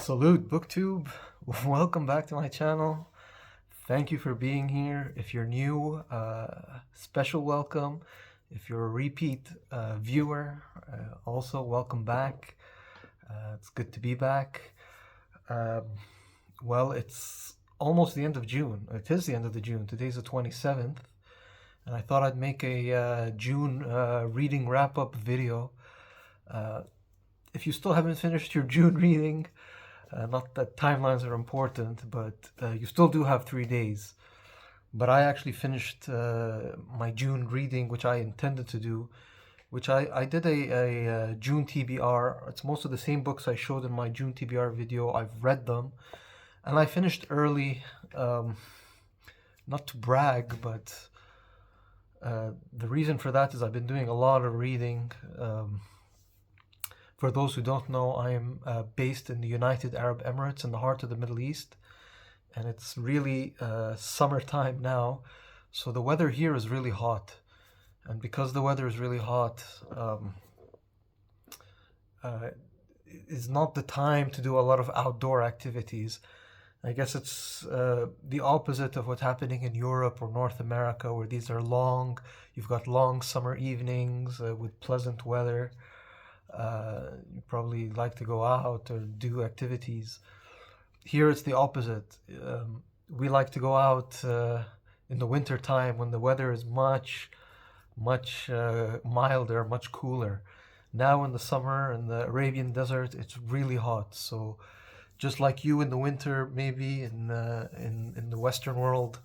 Salute BookTube. Welcome back to my channel. Thank you for being here. If you're new, special welcome. If you're a repeat viewer, also welcome back. It's good to be back. Um, well, it's almost the end of June. It is the end of the June. Today's the 27th, and I thought I'd make a June reading wrap-up video. If you still haven't finished your June reading, not that timelines are important, but you still do have 3 days. But I actually finished my June reading, which I intended to do, which I did a June TBR. It's most of the same books I showed in my June TBR video. I've read them, and I finished early, not to brag, but the reason for that is I've been doing a lot of reading. For those who don't know, I am based in the United Arab Emirates in the heart of the Middle East, and it's really summertime now, so the weather here is really hot. And because the weather is really hot, it's not the time to do a lot of outdoor activities. I guess it's the opposite of what's happening in Europe or North America, where these are long, you've got long summer evenings with pleasant weather. You probably like to go out or do activities. Here it's the opposite. We like to go out in the winter time when the weather is much milder, much cooler. Now in the summer in the Arabian desert, it's really hot. So just like you in the winter, maybe in the Western world,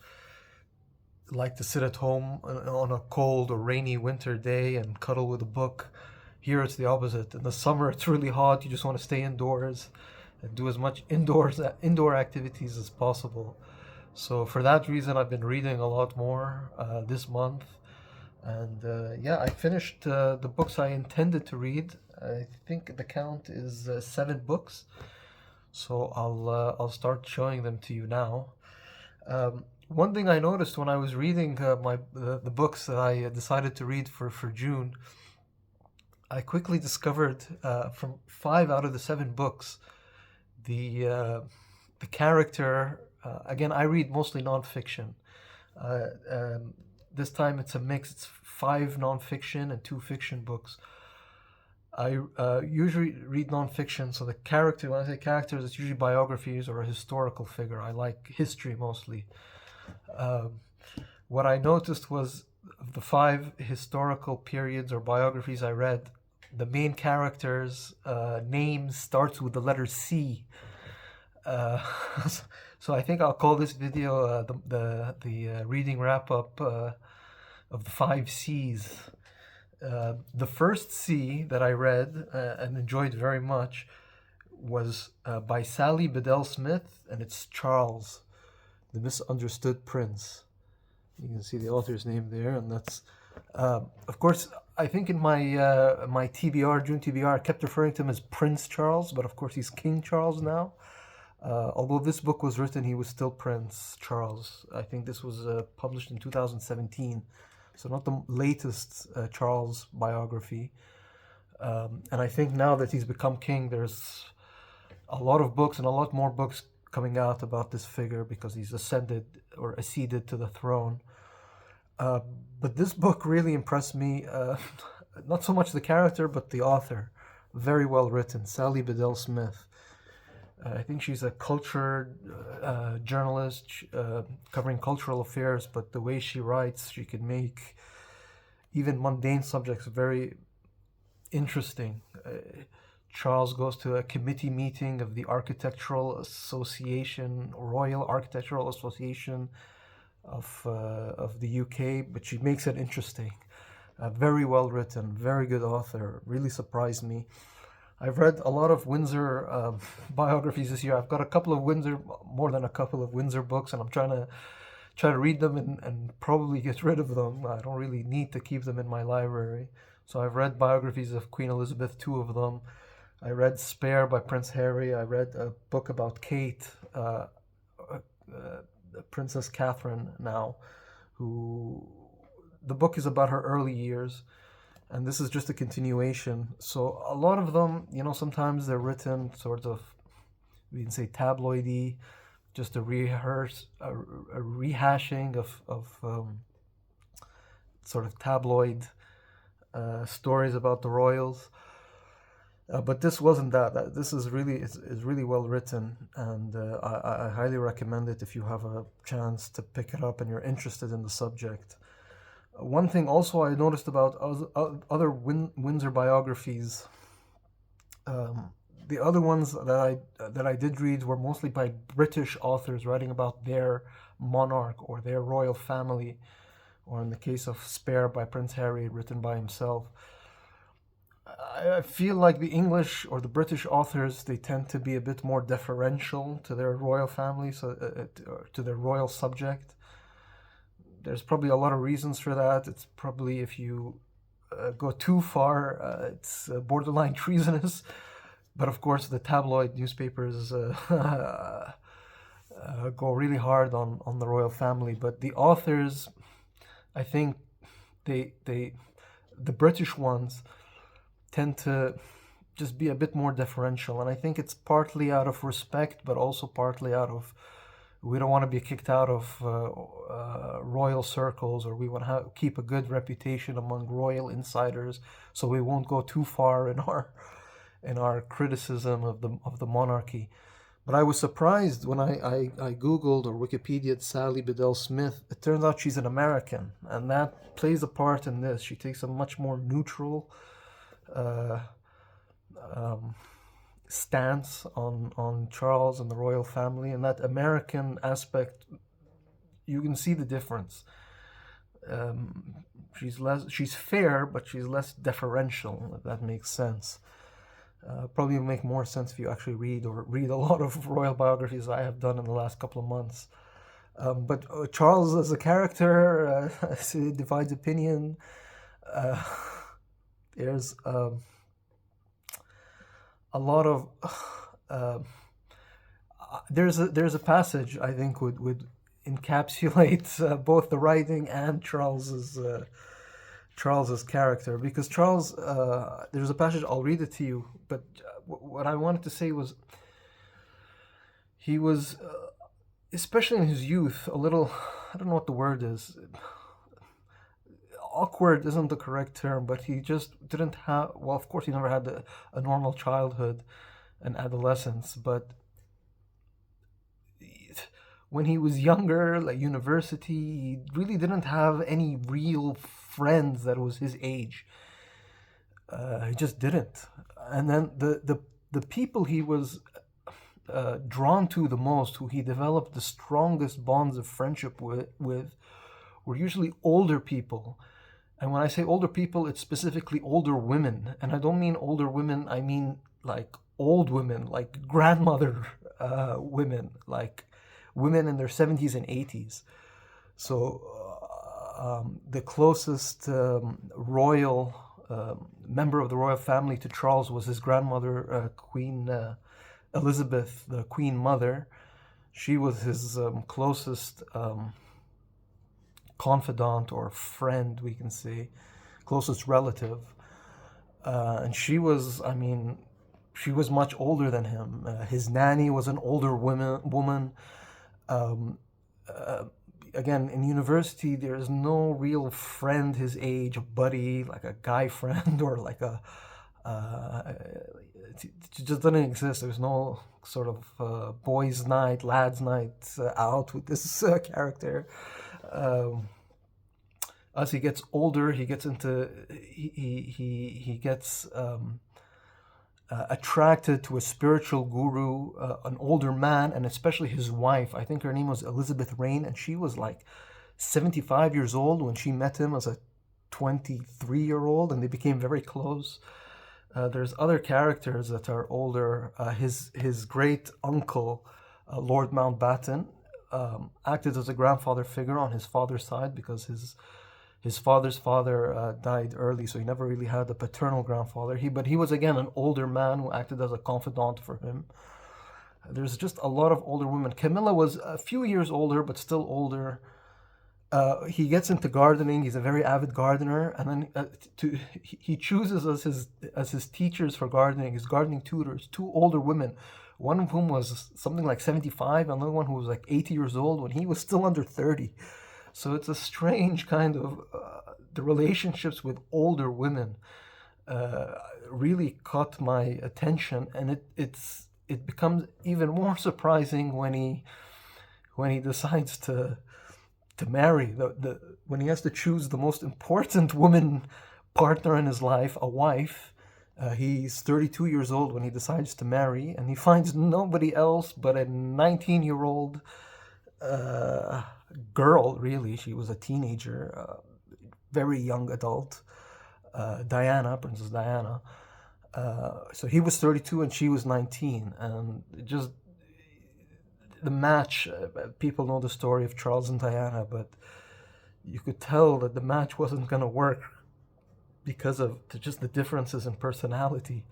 like to sit at home on a cold or rainy winter day and cuddle with a book. Here it's the opposite. In the summer it's really hot. You just want to stay indoors and do as much indoor activities as possible. So for that reason, I've been reading a lot more this month. And yeah, I finished the books I intended to read. I think the count is 7 books. So I'll start showing them to you now. One thing I noticed when I was reading the books that I decided to read for June, I quickly discovered from 5 out of the 7 books, the character. Again, I read mostly nonfiction. This time it's a mix. It's 5 nonfiction and 2 fiction books. I usually read nonfiction, so the character. When I say characters, it's usually biographies or a historical figure. I like history mostly. What I noticed was, of the 5 historical periods or biographies I read, the main character's name starts with the letter C. So I think I'll call this video the reading wrap up of the 5 C's. The first C that I read and enjoyed very much was by Sally Bedell Smith, and it's Charles, the Misunderstood Prince. You can see the author's name there, and that's of course, I think in my my TBR, June TBR, I kept referring to him as Prince Charles, but of course he's King Charles now. Although this book was written, he was still Prince Charles. I think this was published in 2017, so not the latest Charles biography. And I think now that he's become king, there's a lot of books and a lot more books coming out about this figure because he's ascended or acceded to the throne. But this book really impressed me, not so much the character, but the author. Very well written, Sally Bedell Smith. I think she's a cultured journalist covering cultural affairs, but the way she writes, she can make even mundane subjects very interesting. Charles goes to a committee meeting of the Architectural Association, Royal Architectural Association of the UK, but she makes it interesting. Very well written, very good author, really surprised me. I've read a lot of Windsor biographies this year. I've got a couple of Windsor, more than a couple of Windsor books, and I'm trying to read them and probably get rid of them. I don't really need to keep them in my library. So I've read biographies of Queen Elizabeth, 2 of them. I read Spare by Prince Harry. I read a book about Kate, Princess Catherine now, who the book is about her early years, and this is just a continuation. So a lot of them, sometimes they're written sort of we can say tabloidy, just a rehashing of sort of tabloid stories about the royals. But this wasn't that. This is really well written, and I highly recommend it if you have a chance to pick it up and you're interested in the subject. One thing also I noticed about other Windsor biographies, the other ones that I did read were mostly by British authors writing about their monarch or their royal family, or in the case of Spare by Prince Harry, written by himself. I feel like the English or the British authors, they tend to be a bit more deferential to their royal family, to their royal subject. There's probably a lot of reasons for that. It's probably, if you go too far, it's borderline treasonous. But of course, the tabloid newspapers go really hard on the royal family. But the authors, I think the British ones tend to just be a bit more deferential, and I think it's partly out of respect, but also partly out of, we don't want to be kicked out of royal circles, or we want to keep a good reputation among royal insiders, so we won't go too far in our criticism of the monarchy. But I was surprised when I Googled or Wikipedia'd Sally Bedell Smith. It turns out she's an American, and that plays a part in this. She takes a much more neutral stance on Charles and the royal family, and that American aspect, you can see the difference. She's fair, but she's less deferential, if that makes sense. Probably will make more sense if you actually read a lot of royal biographies I have done in the last couple of months. But Charles as a character divides opinion. There's a lot of there's a passage I think would encapsulate both the writing and Charles's character, because Charles, there's a passage, I'll read it to you, but what I wanted to say was he was, especially in his youth, a little, I don't know what the word is, awkward isn't the correct term, but he just didn't have, well, of course he never had a normal childhood and adolescence, but when he was younger, like university, he really didn't have any real friends that was his age. He just didn't. And then the people he was drawn to the most, who he developed the strongest bonds of friendship with were usually older people. And when I say older people, it's specifically older women. And I don't mean older women, I mean like old women, like grandmother women, like women in their 70s and 80s. So the closest royal member of the royal family to Charles was his grandmother, Queen Elizabeth, the Queen Mother. She was his closest confidant or friend, we can say, closest relative. And she was, I mean, she was much older than him. His nanny was an older woman. Again, in university, there is no real friend his age, a buddy, like a guy friend, or like it just doesn't exist. There's no sort of boys' night, lads' night out with this character. As he gets older, he gets into he gets attracted to a spiritual guru, an older man, and especially his wife. I think her name was Elizabeth Rain, and she was like 75 years old when she met him as a 23-year-old, and they became very close. There's other characters that are older. His great uncle, Lord Mountbatten, acted as a grandfather figure on his father's side, because his father's father died early, so he never really had a paternal grandfather. But he was, again, an older man who acted as a confidant for him. There's just a lot of older women. Camilla was a few years older, but still older. he gets into gardening. He's a very avid gardener, and then he chooses as his teachers for gardening, his gardening tutors, two older women, one of whom was something like 75, another one who was like 80 years old when he was still under 30. So it's a strange kind of the relationships with older women really caught my attention, and it becomes even more surprising when he decides to marry when he has to choose the most important woman partner in his life, a wife. He's 32 years old when he decides to marry, and he finds nobody else but a 19-year-old girl. Really, she was a teenager, very young adult, Princess Diana. So he was 32 and she was 19, and just the match, people know the story of Charles and Diana, but you could tell that the match wasn't going to work because of just the differences in personality.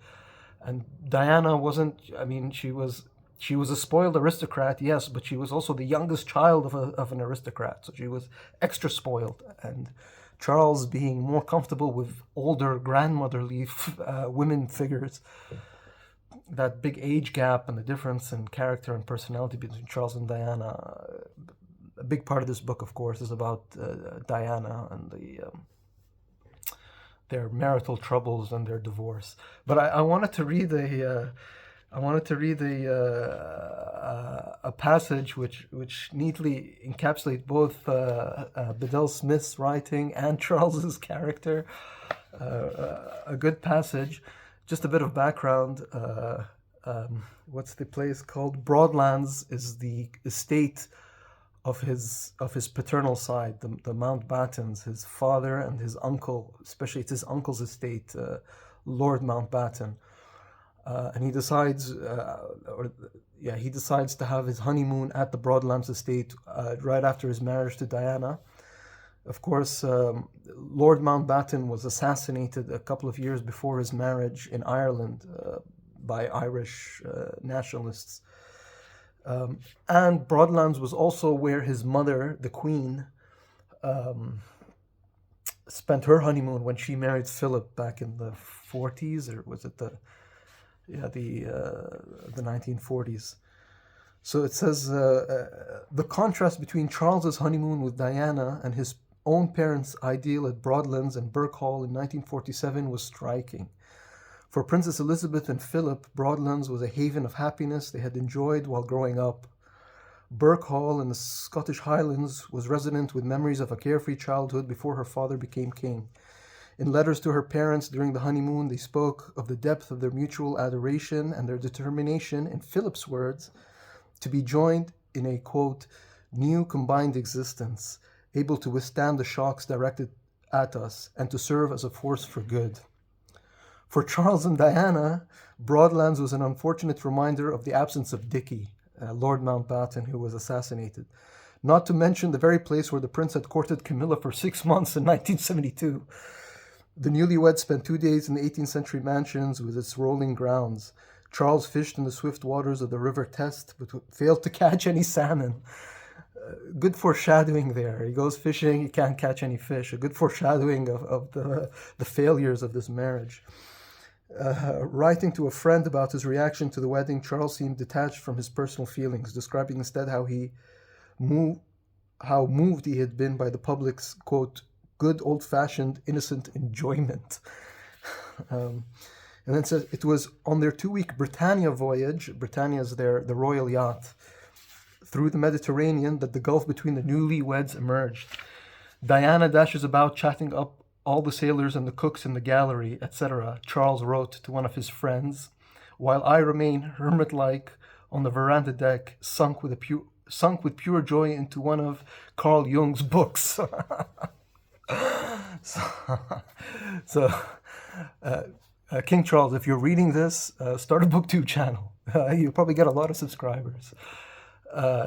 And Diana wasn't, I mean, she was a spoiled aristocrat, yes, but she was also the youngest child of an aristocrat, so she was extra spoiled. And Charles, being more comfortable with older grandmotherly women figures, that big age gap and the difference in character and personality between Charles and Diana. A big part of this book, of course, is about Diana and their marital troubles and their divorce. But I wanted to read a passage which neatly encapsulates both Bedell Smith's writing and Charles's character. A good passage. Just a bit of background. What's the place called? Broadlands is the estate of his paternal side, the Mountbattens, his father and his uncle. Especially, it's his uncle's estate, Lord Mountbatten. And he decides to have his honeymoon at the Broadlands estate right after his marriage to Diana. Of course, Lord Mountbatten was assassinated a couple of years before his marriage in Ireland by Irish nationalists. And Broadlands was also where his mother, the Queen, spent her honeymoon when she married Philip back in the 40s, or was it the 1940s. So it says the contrast between Charles's honeymoon with Diana and his own parents' ideal at Broadlands and Birk Hall in 1947 was striking. For Princess Elizabeth and Philip, Broadlands was a haven of happiness they had enjoyed while growing up. Birk Hall in the Scottish Highlands was resonant with memories of a carefree childhood before her father became king. In letters to her parents during the honeymoon, they spoke of the depth of their mutual adoration and their determination, in Philip's words, to be joined in a, quote, new combined existence, able to withstand the shocks directed at us and to serve as a force for good. For Charles and Diana, Broadlands was an unfortunate reminder of the absence of Dicky, Lord Mountbatten, who was assassinated, not to mention the very place where the prince had courted Camilla for 6 months in 1972. The newlyweds spent 2 days in the 18th century mansions with its rolling grounds. Charles fished in the swift waters of the River Test, but failed to catch any salmon. Good foreshadowing there. He goes fishing, he can't catch any fish. A good foreshadowing of the failures of this marriage. Writing to a friend about his reaction to the wedding, Charles seemed detached from his personal feelings, describing instead how moved he had been by the public's, quote, good old-fashioned innocent enjoyment. And then it says it was on their 2-week Britannia voyage, Britannia is the royal yacht, through the Mediterranean that the gulf between the newlyweds emerged. Diana dashes about chatting up all the sailors and the cooks in the gallery, etc., Charles wrote to one of his friends, while I remain hermit-like on the veranda deck, sunk with pure joy into one of Carl Jung's books. King Charles, if you're reading this, start a BookTube channel. You'll probably get a lot of subscribers.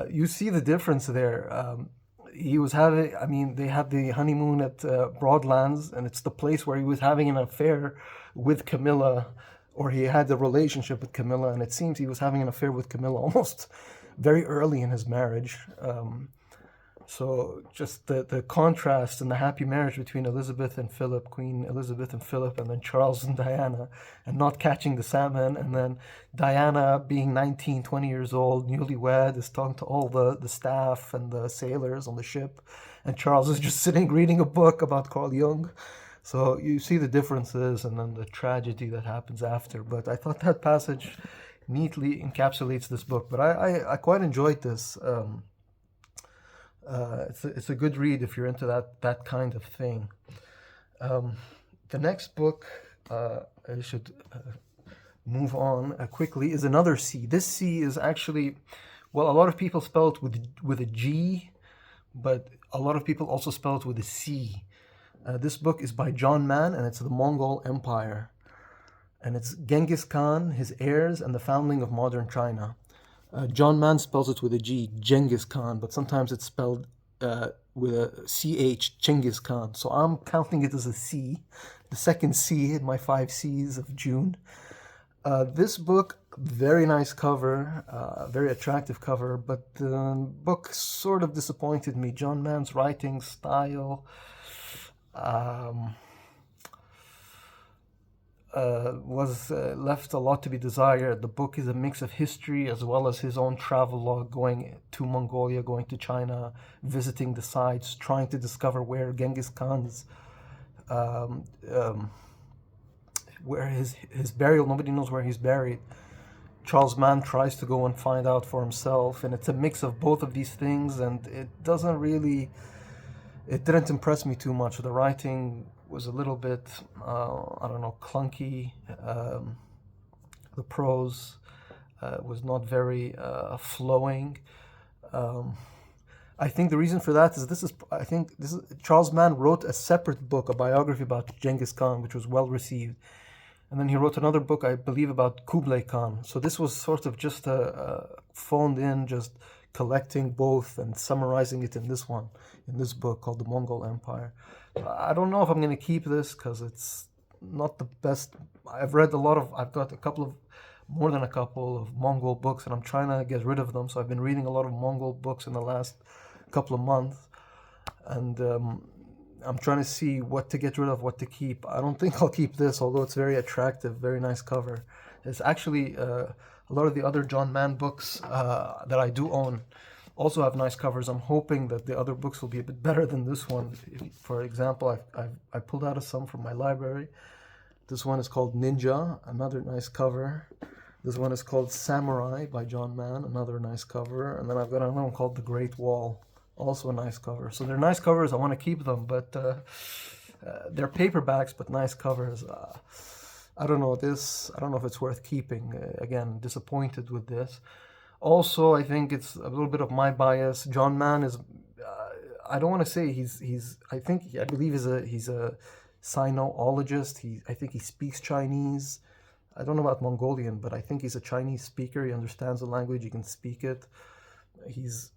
You see the difference there. They had the honeymoon at Broadlands, and it's the place where he was having an affair with Camilla, or he had a relationship with Camilla, and it seems he was having an affair with Camilla almost very early in his marriage. So just the contrast and the happy marriage between Elizabeth and Philip, Queen Elizabeth and Philip, and then Charles and Diana, and not catching the salmon, and then Diana being 19, 20 years old, newlywed, is talking to all the staff and the sailors on the ship, and Charles is just sitting reading a book about Carl Jung. So you see the differences and then the tragedy that happens after. But I thought that passage neatly encapsulates this book. But I quite enjoyed this. It's a good read if you're into that kind of thing. The next book, I should move on quickly, is another C. This C is actually, well, a lot of people spell it with a G, but a lot of people also spell it with a C. This book is by John Mann, and it's the Mongol Empire. And it's Genghis Khan, his heirs, and the founding of modern China. John Mann spells it with a G, Genghis Khan, but sometimes it's spelled with a CH, Chengiz Khan. So I'm counting it as a C, the second C in my 5 Cs of June. This book, very nice cover, very attractive cover, but the book sort of disappointed me. John Mann's writing style was left a lot to be desired. The book is a mix of history as well as his own travel log, going to Mongolia, going to China, visiting the sites, trying to discover where Genghis Khan's where his burial. Nobody knows where he's buried. Charles Mann tries to go and find out for himself, and it's a mix of both of these things, and it didn't impress me too much. The writing was a little bit, I don't know, clunky. The prose was not very flowing. I think the reason for that is Charles Mann wrote a separate book, a biography about Genghis Khan, which was well received. And then he wrote another book, I believe, about Kublai Khan. So this was sort of just phoned in, just collecting both and summarizing it in this book called The Mongol Empire. I don't know if I'm going to keep this because it's not the best. I've got more than a couple of Mongol books, and I'm trying to get rid of them. So I've been reading a lot of Mongol books in the last couple of months, and I'm trying to see what to get rid of, what to keep. I don't think I'll keep this, although it's very attractive, very nice cover. It's actually a lot of the other John Mann books that I do own also have nice covers. I'm hoping that the other books will be a bit better than this one. For example, I pulled out some from my library. This one is called Ninja, another nice cover. This one is called Samurai by John Mann, another nice cover. And then I've got another one called The Great Wall, also a nice cover. So they're nice covers. I want to keep them, but they're paperbacks, but nice covers. I don't know if it's worth keeping. Again, disappointed with this. Also, I think it's a little bit of my bias. John Mann is, I don't want to say I believe he's a Sinologist. I think he speaks Chinese. I don't know about Mongolian, but I think he's a Chinese speaker. He understands the language. He can speak it. He's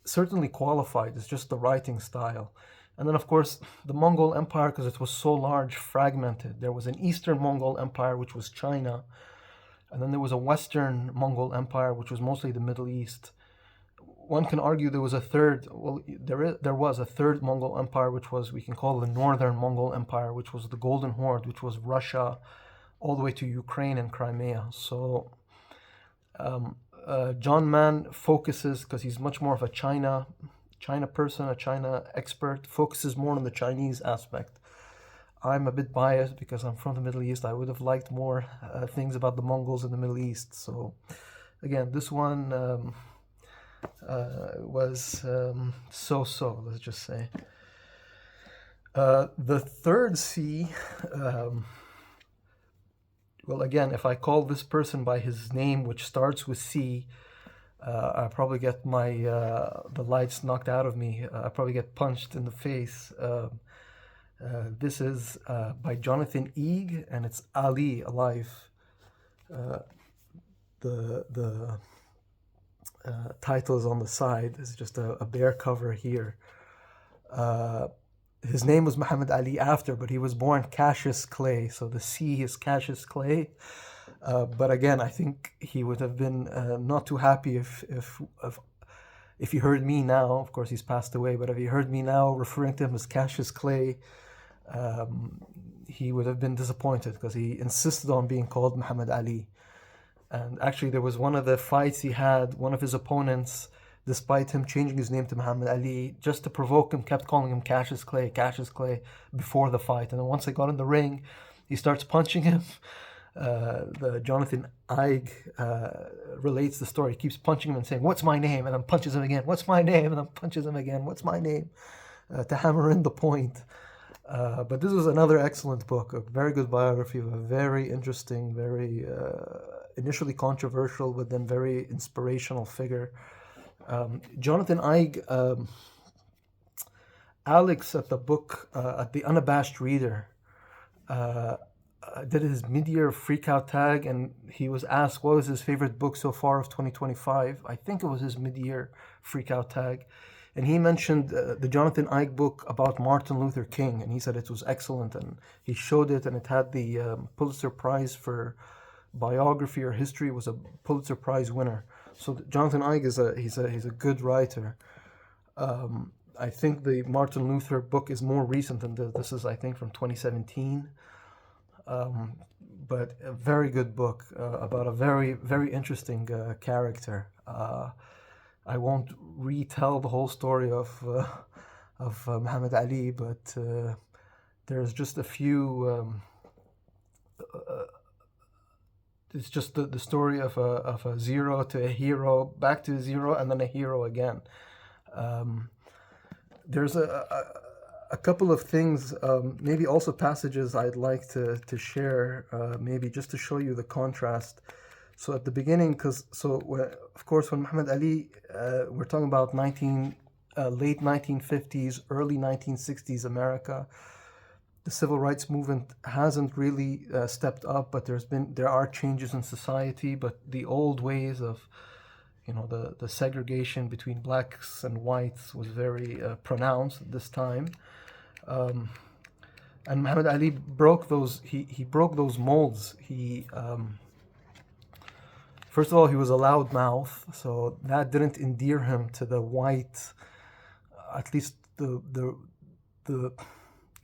certainly qualified. It's just the writing style. And then, of course, the Mongol Empire, because it was so large, fragmented. There was an Eastern Mongol Empire, which was China. And then there was a Western Mongol Empire, which was mostly the Middle East. One can argue there was a third, there was a third Mongol Empire, which was, we can call the Northern Mongol Empire, which was the Golden Horde, which was Russia, all the way to Ukraine and Crimea. So John Mann focuses, because he's much more of a China person, a China expert, focuses more on the Chinese aspect. I'm a bit biased because I'm from the Middle East. I would have liked more things about the Mongols in the Middle East. So again, this one was so-so, let's just say. The third C, well, again, if I call this person by his name, which starts with C, I probably get the lights knocked out of me. I probably get punched in the face. This is by Jonathan Eeg, and it's Ali Alive. The title is on the side. It's just a bare cover here. His name was Muhammad Ali after, but he was born Cassius Clay, so the C is Cassius Clay. But again, I think he would have been not too happy if if you heard me now, of course he's passed away, but if you heard me now referring to him as Cassius Clay, he would have been disappointed because he insisted on being called Muhammad Ali. And actually, there was one of the fights he had, one of his opponents, despite him changing his name to Muhammad Ali, just to provoke him, kept calling him Cassius Clay before the fight. And then once they got in the ring, he starts punching him. The Jonathan Eig relates the story. He keeps punching him and saying, "What's my name?" and then punches him again. "What's my name?" and then punches him again. "What's my name?" To hammer in the point. But this was another excellent book, a very good biography of a very interesting, very initially controversial, but then very inspirational figure. Jonathan Eig, Alex at the book, at the Unabashed Reader, did his mid-year freakout tag, and he was asked what was his favorite book so far of 2025. I think it was his mid-year freakout tag. And he mentioned the Jonathan Eig book about Martin Luther King, and he said it was excellent, and he showed it, and it had the Pulitzer Prize for biography or history, was a Pulitzer Prize winner. So Jonathan Eig he's a good writer. I think the Martin Luther book is more recent than this. This is, I think, from 2017. But a very good book about a very, very interesting character. I won't retell the whole story of Muhammad Ali, but there's just a few. It's just the story of a zero to a hero, back to a zero, and then a hero again. There's a couple of things, maybe also passages I'd like to share, maybe just to show you the contrast. So at the beginning, of course, when Muhammad Ali, we're talking about late 1950s, early 1960s America. The civil rights movement hasn't really stepped up, but there are changes in society. But the old ways of, the segregation between blacks and whites was very pronounced at this time. And Muhammad Ali broke those. He broke those molds. First of all, he was a loudmouth, so that didn't endear him to the white, at least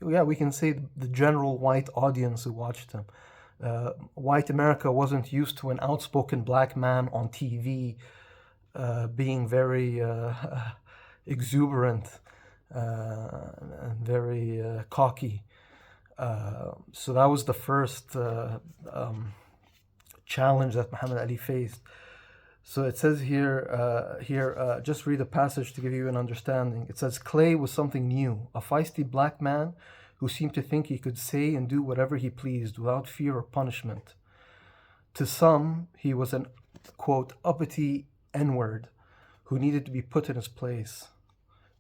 we can say the general white audience who watched him. White America wasn't used to an outspoken black man on TV being very exuberant and very cocky. So that was the first challenge that Muhammad Ali faced. So it says here, just read a passage to give you an understanding. It says, Clay was something new, a feisty black man who seemed to think he could say and do whatever he pleased without fear or punishment. To some, he was an, quote, uppity N-word who needed to be put in his place.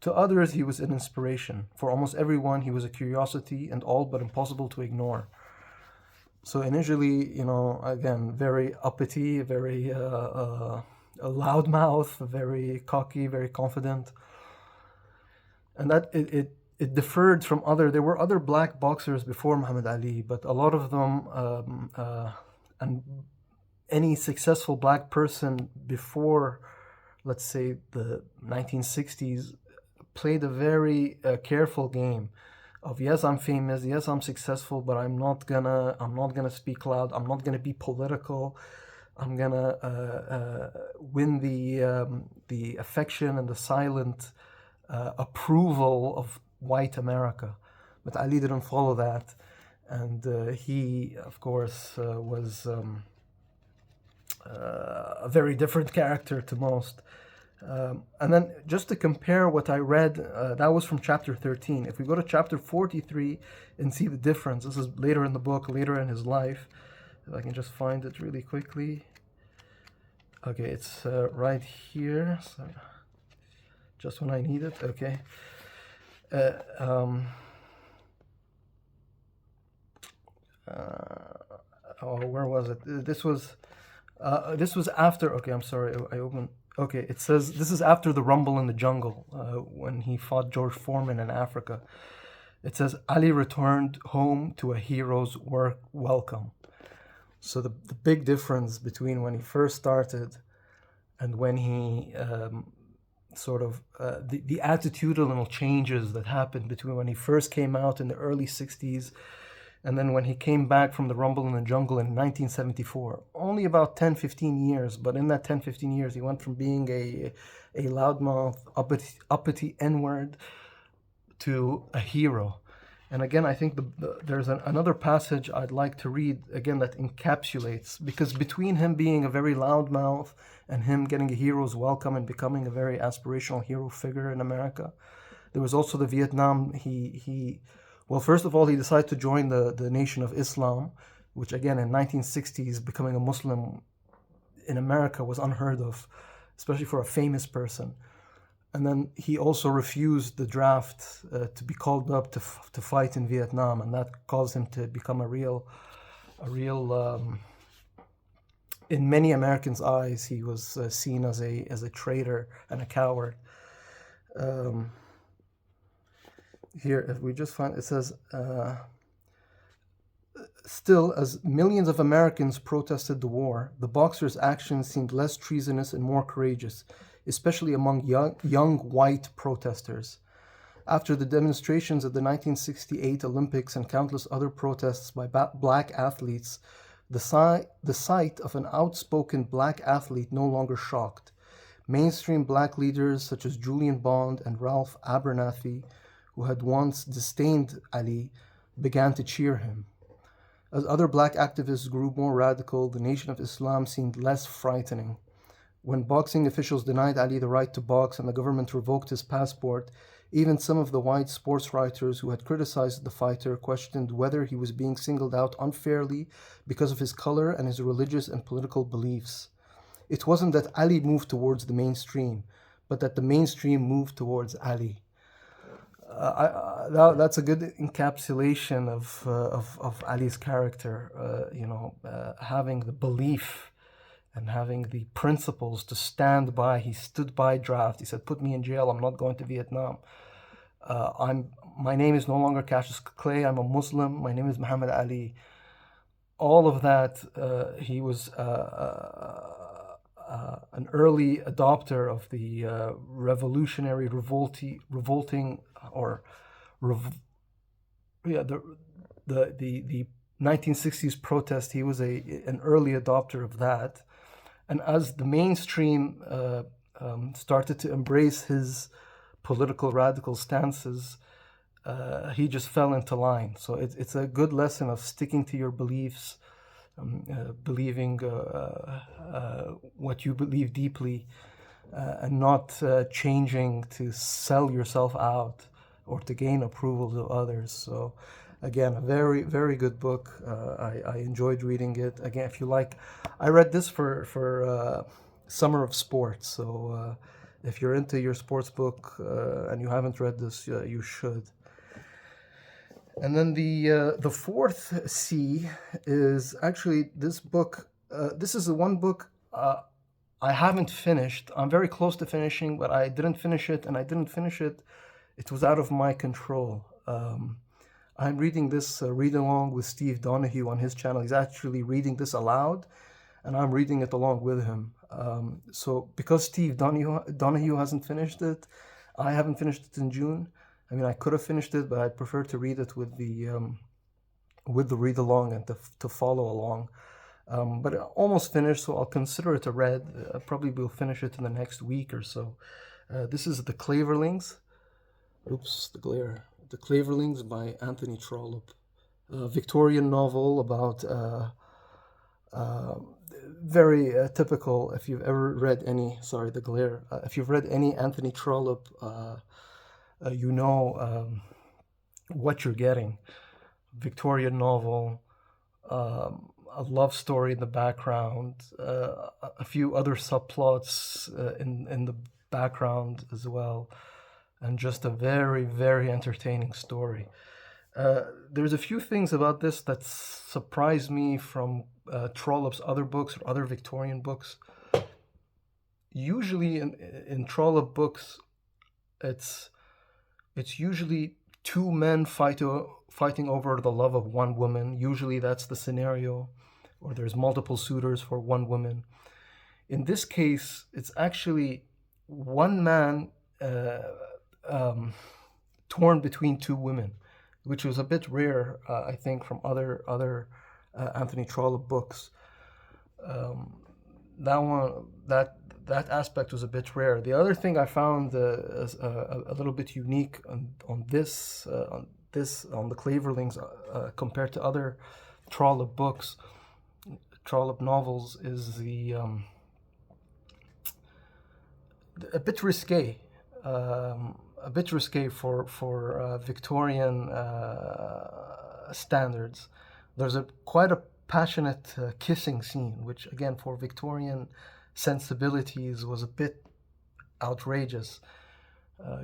To others, he was an inspiration. For almost everyone, he was a curiosity and all but impossible to ignore. So initially, again, very uppity, very a loudmouth, very cocky, very confident. And that it differed from there were other black boxers before Muhammad Ali, but a lot of them, and any successful black person before, let's say, the 1960s, played a very careful game of, yes, I'm famous, yes, I'm successful, but I'm not gonna speak loud, I'm not gonna be political, I'm gonna win the affection and the silent approval of white America. But Ali didn't follow that, and he, of course, was a very different character to most. And then just to compare what I read, that was from chapter 13. If we go to chapter 43 and see the difference, this is later in the book, later in his life. If I can just find it really quickly. Okay, it's right here. So just when I need it. Okay. Where was it? This was after. Okay, I'm sorry. I opened. Okay, it says this is after the rumble in the jungle when he fought George Foreman in Africa. It says Ali returned home to a hero's welcome. So the big difference between when he first started and when he sort of the attitudinal changes that happened between when he first came out in the early 60s and then when he came back from the Rumble in the Jungle in 1974. Only about 10, 15 years, but in that 10, 15 years, he went from being a loudmouth, uppity N-word to a hero. And again, I think there's another passage I'd like to read, again, that encapsulates, because between him being a very loudmouth and him getting a hero's welcome and becoming a very aspirational hero figure in America, there was also the Vietnam. Well, first of all, he decided to join the Nation of Islam, which again in 1960s, becoming a Muslim in America was unheard of, especially for a famous person. And then he also refused the draft to be called up to fight in Vietnam, and that caused him to become a real. In many Americans' eyes, he was seen as a traitor and a coward. Here, if we just find, it says, still, as millions of Americans protested the war, the boxer's actions seemed less treasonous and more courageous, especially among young white protesters. After the demonstrations at the 1968 Olympics and countless other protests by black athletes, the sight of an outspoken black athlete no longer shocked. Mainstream black leaders such as Julian Bond and Ralph Abernathy, who had once disdained Ali, began to cheer him. As other black activists grew more radical, the Nation of Islam seemed less frightening. When boxing officials denied Ali the right to box and the government revoked his passport, even some of the white sports writers who had criticized the fighter questioned whether he was being singled out unfairly because of his color and his religious and political beliefs. It wasn't that Ali moved towards the mainstream, but that the mainstream moved towards Ali. That's a good encapsulation of Ali's character. Having the belief and having the principles to stand by. He stood by draft. He said, "Put me in jail. I'm not going to Vietnam. My name is no longer Cassius Clay. I'm a Muslim. My name is Muhammad Ali." All of that. He was an early adopter of the revolutionary, the 1960s protest. He was an early adopter of that, and as the mainstream started to embrace his political radical stances, he just fell into line. So it's a good lesson of sticking to your beliefs, believing what you believe deeply, and not changing to sell yourself out or to gain approval of others. So again, a very, very good book. I enjoyed reading it. Again, if you like, I read this for Summer of Sports. So if you're into your sports book and you haven't read this, you should. And then the fourth C is actually this book. This is the one book I haven't finished. I'm very close to finishing, but I didn't finish it, and I didn't finish it. It was out of my control. I'm reading this read along with Steve Donahue on his channel. He's actually reading this aloud, and I'm reading it along with him. So because Steve Donahue hasn't finished it, I haven't finished it in June. I mean, I could have finished it, but I prefer to read it with the read along and to follow along. But almost finished, so I'll consider it a read. I probably will finish it in the next week or so. This is The Cleaverlings. Oops, the glare. The Cleaverlings by Anthony Trollope. A Victorian novel about very typical. If you've ever read any, sorry, the glare. If you've read any Anthony Trollope, you know what you're getting. Victorian novel, a love story in the background, a few other subplots in the background as well, and just a very, very entertaining story. There's a few things about this that surprised me from Trollope's other books or other Victorian books. Usually in Trollope books, it's usually two men fighting over the love of one woman. Usually that's the scenario, or there's multiple suitors for one woman. In this case, it's actually one man torn between two women, which was a bit rare, I think, from other Anthony Trollope books. That one, that aspect was a bit rare. The other thing I found a little bit unique on the Cleaverlings compared to other Trollope books, Trollope novels, is a bit risque, for Victorian standards. There's quite a passionate kissing scene, which again for Victorian sensibilities was a bit outrageous.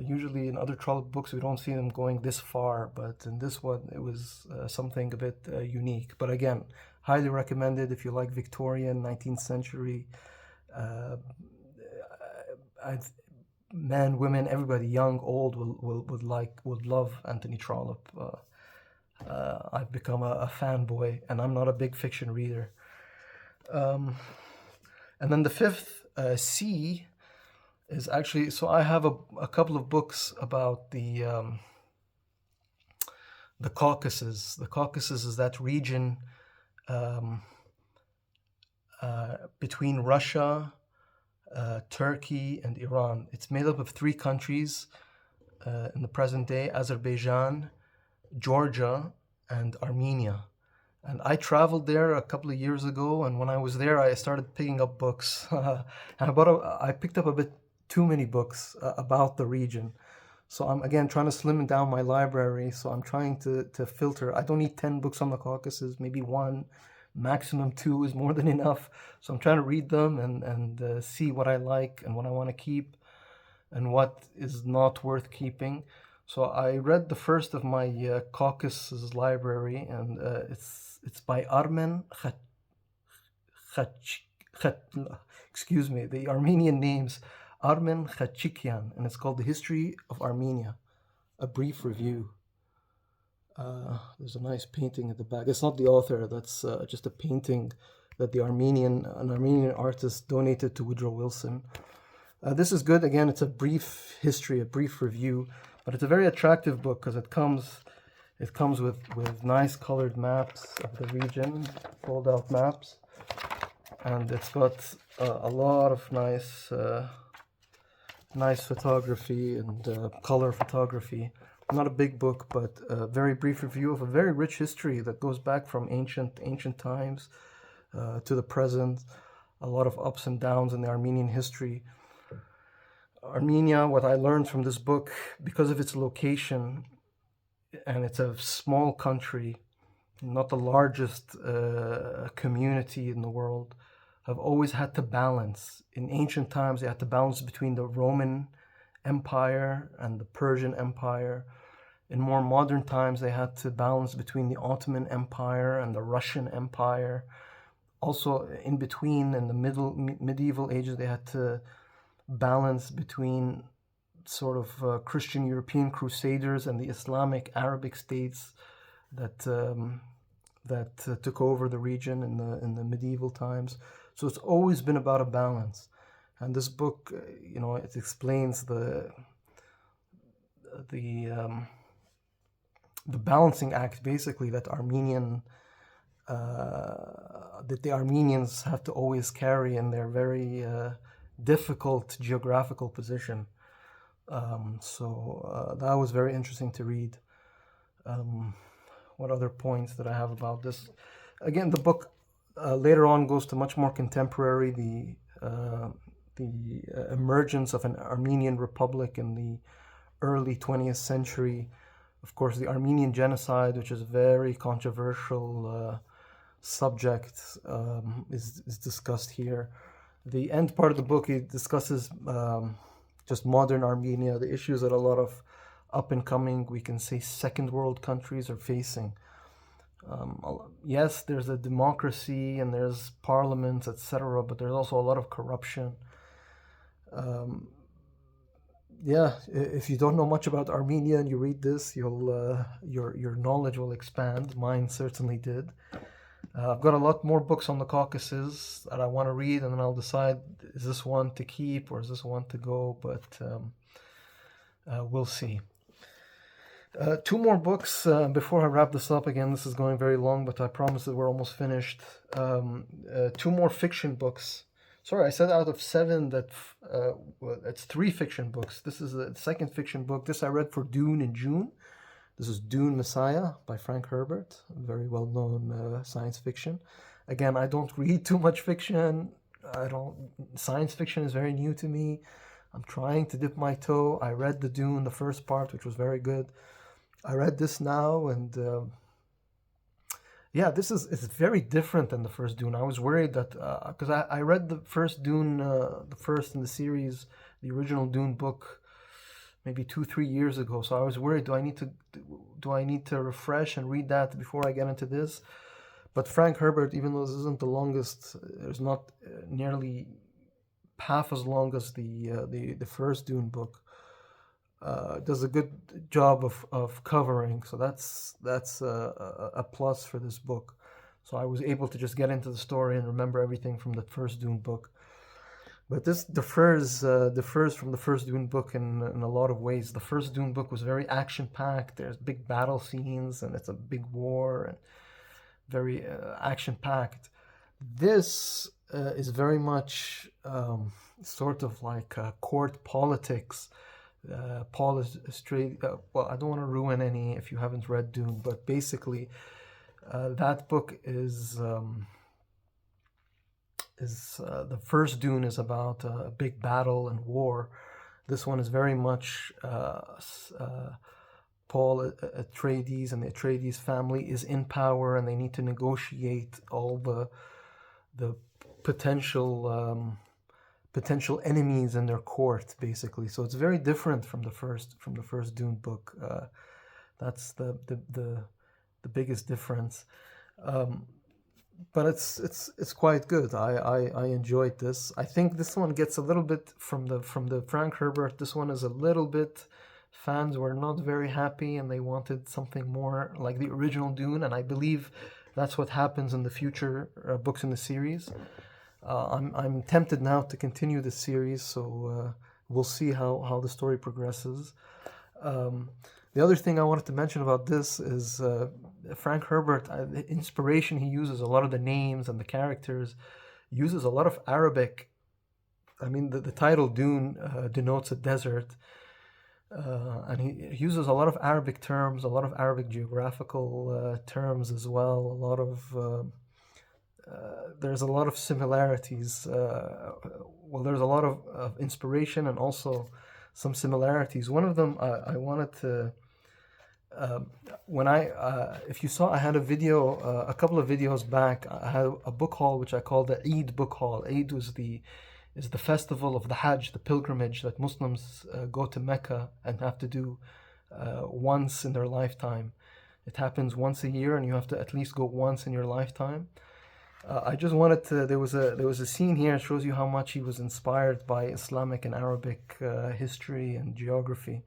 Usually in other Trollope books we don't see them going this far, but in this one it was something a bit unique. But again, highly recommended if you like Victorian 19th century. Men, women, everybody, young, old, would love Anthony Trollope. I've become a fanboy, and I'm not a big fiction reader. And then the fifth C is actually, so I have a couple of books about the Caucasus. The Caucasus is that region between Russia, Turkey, and Iran. It's made up of three countries in the present day: Azerbaijan, Georgia, and Armenia. And I traveled there a couple of years ago, and when I was there, I started picking up books. I picked up a bit too many books about the region. So I'm, again, trying to slim down my library. So I'm trying to filter. I don't need 10 books on the Caucasus, maybe one, maximum two is more than enough. So I'm trying to read them and see what I like and what I want to keep and what is not worth keeping. So I read the first of my Caucasus library, and it's by Armen excuse me, the Armenian name's Armen Khachikian, and it's called The History of Armenia, a brief review. There's a nice painting at the back. It's not the author, that's just a painting that an Armenian artist donated to Woodrow Wilson. This is good. Again, it's a brief history, a brief review, but it's a very attractive book because it comes with nice colored maps of the region, fold out maps, and it's got a lot of nice photography and color photography. Not a big book, but a very brief review of a very rich history that goes back from ancient times to the present. A lot of ups and downs in the Armenian history. Armenia, what I learned from this book, because of its location, and it's a small country, not the largest community in the world, have always had to balance. In ancient times, they had to balance between the Roman Empire and the Persian Empire. In more modern times, they had to balance between the Ottoman Empire and the Russian Empire. Also, in between, in the medieval ages, they had to balance between sort of Christian European crusaders and the Islamic Arabic states that took over the region in the medieval times. So it's always been about a balance. And this book, it explains the balancing act, basically, that the Armenians have to always carry in their very difficult geographical position. So that was very interesting to read. What other points that I have about this? Again, the book later on goes to much more contemporary, the emergence of an Armenian Republic in the early 20th century. Of course, the Armenian genocide, which is a very controversial subject, is discussed here. The end part of the book, he discusses just modern Armenia, the issues that a lot of up-and-coming, we can say, second world countries are facing. Yes, there's a democracy and there's parliaments, etc., but there's also a lot of corruption. If you don't know much about Armenia and you read this, your knowledge will expand. Mine certainly did. I've got a lot more books on the Caucasus that I want to read, and then I'll decide, is this one to keep or is this one to go, but we'll see. Two more books before I wrap this up. Again, this is going very long, but I promise that we're almost finished. Two more fiction books. Sorry, I said out of seven that well, it's three fiction books. This is the second fiction book. This I read for Dune in June. This is Dune Messiah by Frank Herbert, very well-known science fiction. Again, I don't read too much fiction. Science fiction is very new to me. I'm trying to dip my toe. I read the Dune, the first part, which was very good. I read this now, and yeah, it's very different than the first Dune. I was worried that because I read the first Dune, the first in the series, the original Dune book, maybe 2-3 years ago. So I was worried, do I need to refresh and read that before I get into this? But Frank Herbert, even though this isn't the longest, it's not nearly half as long as the first Dune book. Does a good job of covering, so that's a plus for this book. So I was able to just get into the story and remember everything from the first Dune book. But this differs from the first Dune book in a lot of ways. The first Dune book was very action-packed. There's big battle scenes, and it's a big war, and very action-packed. This is very much sort of like court politics. Paul is straight. Well, I don't want to ruin any if you haven't read Dune, but basically, that book is the first Dune is about a big battle and war. This one is very much Paul Atreides and the Atreides family is in power, and they need to negotiate all the potential enemies in their court, basically. So it's very different from the first Dune book. That's the biggest difference. But it's quite good. I enjoyed this. I think this one gets a little bit from the Frank Herbert. This one is a little bit. Fans were not very happy, and they wanted something more like the original Dune. And I believe that's what happens in the future books in the series. I'm tempted now to continue the series, so we'll see how the story progresses. The other thing I wanted to mention about this is Frank Herbert, the inspiration he uses, a lot of the names and the characters, uses a lot of Arabic. I mean, the title Dune denotes a desert, and he uses a lot of Arabic terms, a lot of Arabic geographical terms as well, a lot of... there's a lot of similarities. Well, there's a lot of inspiration and also some similarities. One of them I wanted to, if you saw, I had a video, a couple of videos back, I had a book haul which I called the Eid book haul. Eid is the festival of the Hajj, the pilgrimage that Muslims go to Mecca and have to do once in their lifetime. It happens once a year, and you have to at least go once in your lifetime. I just wanted to. There was a scene here that shows you how much he was inspired by Islamic and Arabic history and geography.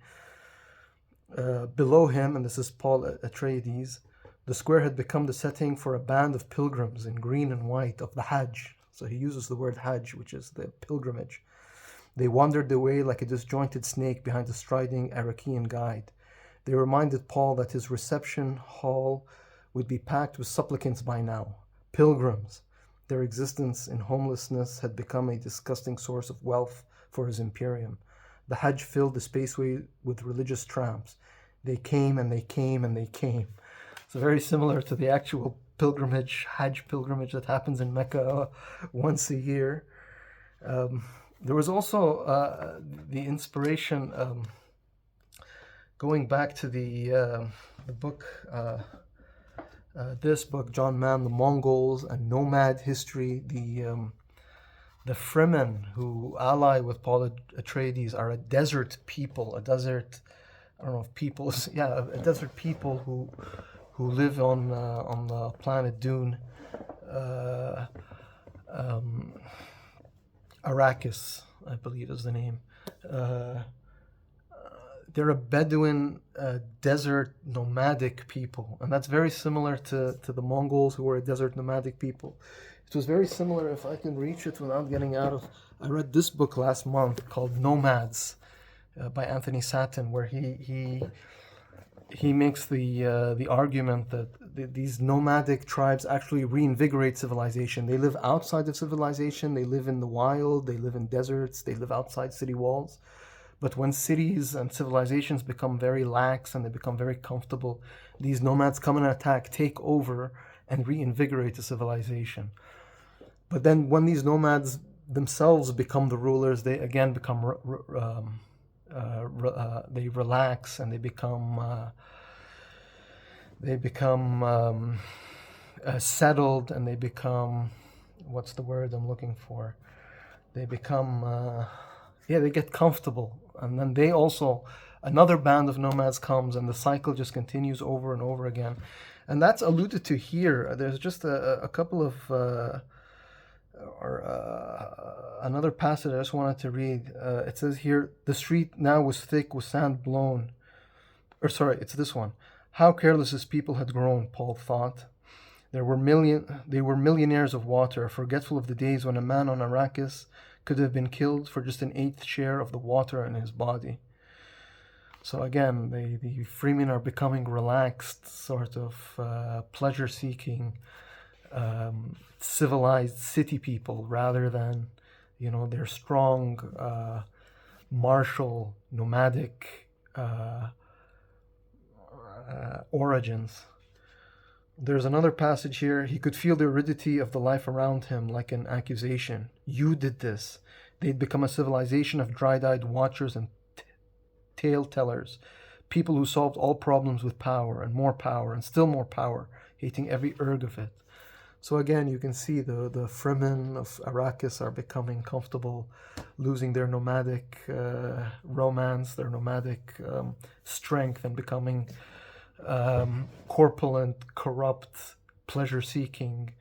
Below him, and this is Paul Atreides, the square had become the setting for a band of pilgrims in green and white of the Hajj. So he uses the word Hajj, which is the pilgrimage. They wandered their way like a disjointed snake behind a striding Arakian guide. They reminded Paul that his reception hall would be packed with supplicants by now. Pilgrims. Their existence in homelessness had become a disgusting source of wealth for his imperium. The Hajj filled the spaceway with religious tramps. They came and they came and they came. So very similar to the actual pilgrimage, Hajj pilgrimage that happens in Mecca once a year. There was also the inspiration, going back to the book, this book, John Mann, The Mongols and Nomad History. The Fremen who ally with Paul Atreides are a desert people, a desert people who live on the planet Dune, Arrakis, I believe is the name. they're a Bedouin desert nomadic people, and that's very similar to the Mongols, who were a desert nomadic people. It was very similar, if I can reach it without getting out of. I read this book last month called Nomads by Anthony Satin, where he makes the argument that these nomadic tribes actually reinvigorate civilization. They live outside of civilization, they live in the wild, they live in deserts, they live outside city walls. But when cities and civilizations become very lax and they become very comfortable, these nomads come and attack, take over, and reinvigorate the civilization. But then when these nomads themselves become the rulers, they again become they relax, and they become settled, and they become, what's the word I'm looking for? They become they get comfortable, and then they also, another band of nomads comes, and the cycle just continues over and over again. And that's alluded to here. There's just a couple of another passage I just wanted to read. It says here, the street now was thick with sand blown. Or sorry, it's this one. How careless his people had grown, Paul thought. They were millionaires of water, forgetful of the days when a man on Arrakis could have been killed for just an eighth share of the water in his body. So again, the freemen are becoming relaxed, sort of pleasure-seeking, civilized city people, rather than, their strong, martial, nomadic origins. There's another passage here. He could feel the aridity of the life around him like an accusation. You did this. They'd become a civilization of dried-eyed watchers and tale tellers, people who solved all problems with power and still more power, hating every erg of it. So again, you can see the Fremen of Arrakis are becoming comfortable, losing their nomadic romance, their nomadic strength, and becoming corpulent, corrupt, pleasure-seeking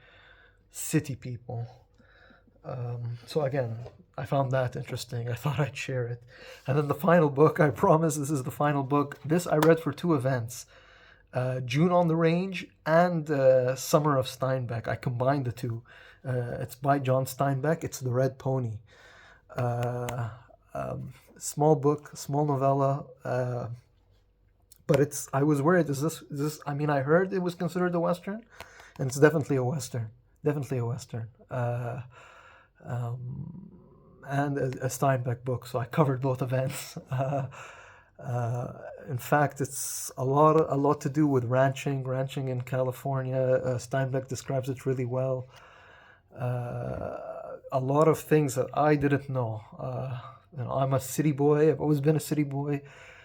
city people. So again, I found that interesting. I thought I'd share it. And then the final book, I promise this is the final book. This I read for two events. June on the Range and Summer of Steinbeck. I combined the two. It's by John Steinbeck. It's The Red Pony. Small book, small novella. But I was worried, is this, I mean, I heard it was considered a Western, and it's definitely a Western. Definitely a Western. And a Steinbeck book, so I covered both events. In fact, it's a lot to do with ranching in California. Steinbeck describes it really well. A lot of things that I didn't know. I'm a city boy. I've always been a city boy,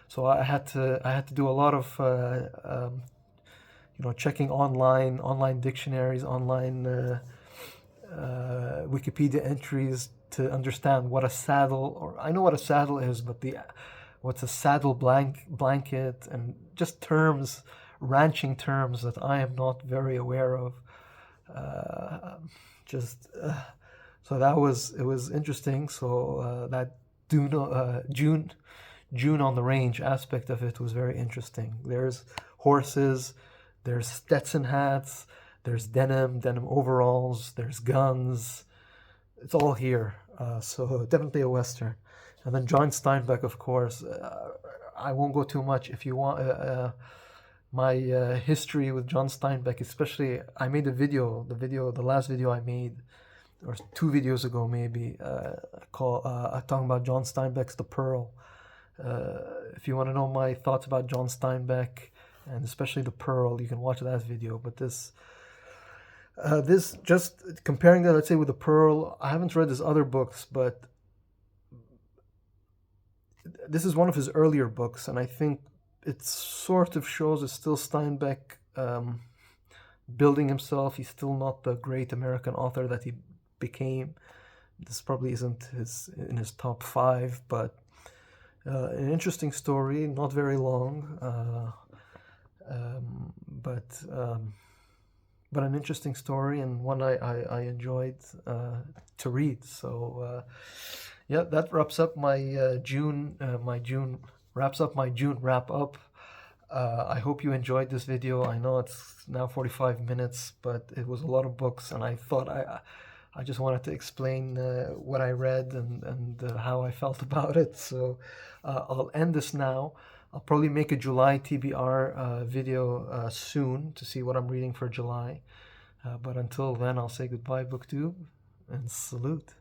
so I had to do a lot of checking online dictionaries, online Wikipedia entries to understand what a saddle, or I know what a saddle is, but what's a saddle blanket, and just terms, ranching terms that I am not very aware of. So it was interesting. So that June on the Range aspect of it was very interesting. There's horses, there's Stetson hats, there's denim overalls, there's guns. It's all here. So definitely a Western. And then John Steinbeck, of course. I won't go too much. If you want my history with John Steinbeck, especially, I made the last video I made, or 2 videos ago maybe, talking about John Steinbeck's The Pearl. If you want to know my thoughts about John Steinbeck, and especially The Pearl, you can watch that video. But this just comparing that, let's say, with The Pearl, I haven't read his other books, but this is one of his earlier books, and I think it sort of shows it's still Steinbeck building himself. He's still not the great American author that he became. This probably isn't in his top 5, but an interesting story, not very long, but an interesting story, and one I enjoyed to read. So that wraps up my June wraps up my June wrap up. I hope you enjoyed this video. I know it's now 45 minutes, but it was a lot of books, and I thought I just wanted to explain what I read and how I felt about it. So I'll end this now. I'll probably make a July TBR video soon to see what I'm reading for July. But until then, I'll say goodbye, BookTube, and salute.